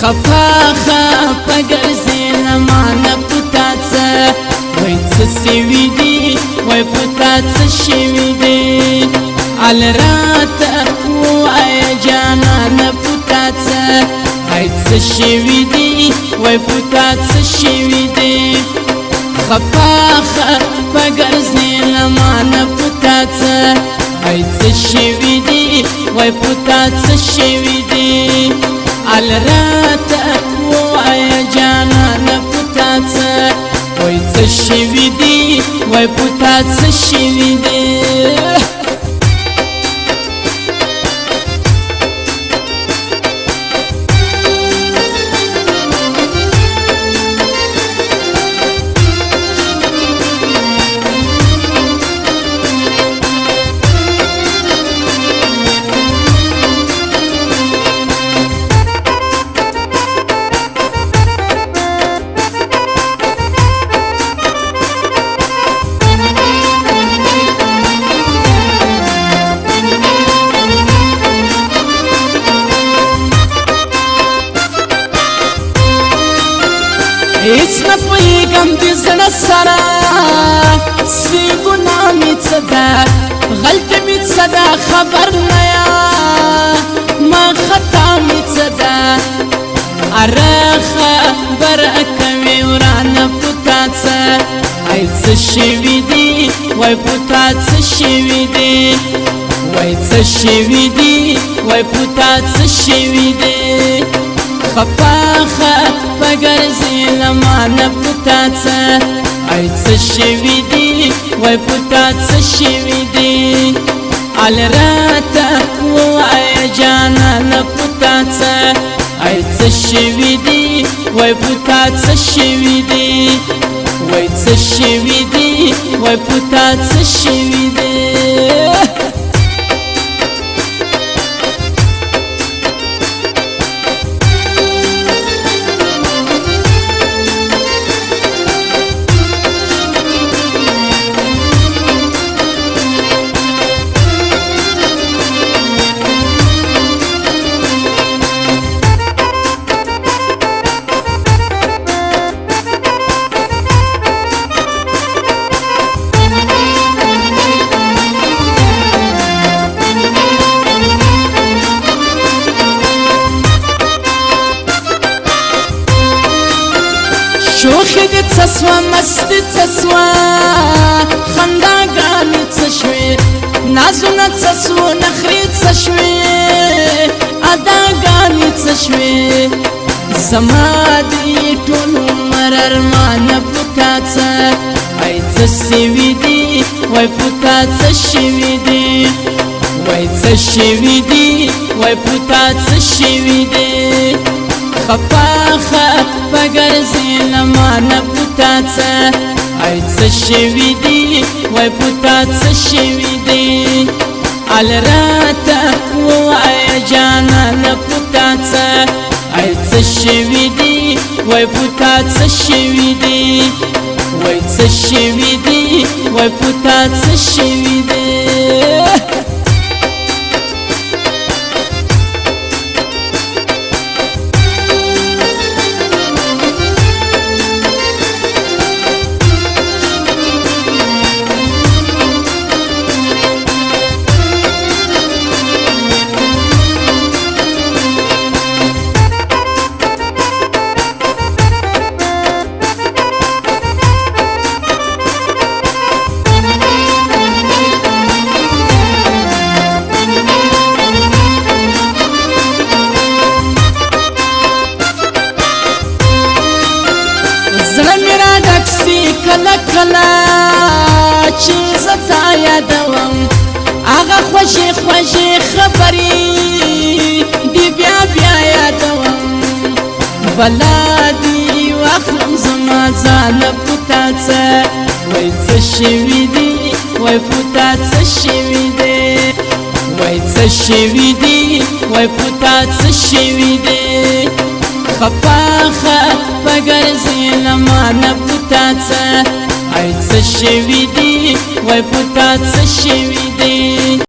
خفا خفا ګرځې لمانه پتا څه وای څه سوي دي وای پتا څه شوي دي ال راته ووایه جانانه پتا څه وای څه شوي دي وای پتا څه شوي دي خفا خفا ګرځې لمانه پتا څه وای څه شوي دي وای پتا څه شوي دي ال راته ووایه جانانه پتا څه وای څه شوي دي وای پتا څه شوي دي هیڅ نه پوهېږم د زړه سره سي ګناه مې څه ده غلطي مې څه ده خبر نه یم ما خطا مې څه ده اره خبره کوې ورانه په تا څه وای څه شوي دي وای په تا څه شوي دي وای څه شوي دي وای په تا څه شوي دي خفا خفا ګرځې لمانه پتا څه وای څه شوي دي وای پتا څه شوي دي ال راته ووایه جانانه پتا څه وای څه شوي دي وای پتا څه شوي دي وای څه شوي دي وای پتا څه شوي دي شوخي دې څه سوه مستي څه سوه خنداګانې څه شوې نازونه څه سوه نخرې څه شوې اداګانې څه شوې زما دې ټول عمر ارمانه په تا څه وای څه سوي دي وای په تا څه شوي دي وای څه شوي دي وای په تا څه شوي دي خفا خفا ګرځې لمانه پتا څه وای څه شوي دي وای پتا څه شوي دي ال راته ووایه جانانه پتا څه وای څه شوي دي وای پتا څه شوي دي وای څه شوي دي وای پتا څه شوي دي کله کله چې زه تا یادوم هغه خوږې خوږې خبرې دې بیا بیا یادوم بلا دې واخلم زما ځانه په تا څه وای څه شوي دي وای په تا څه شوي دي وای څه شوي دي وای په تا څه شوي دي خفا خفا ګرځې لمانه په تا څه وای څه شوي دي وای په تا څه شوي دي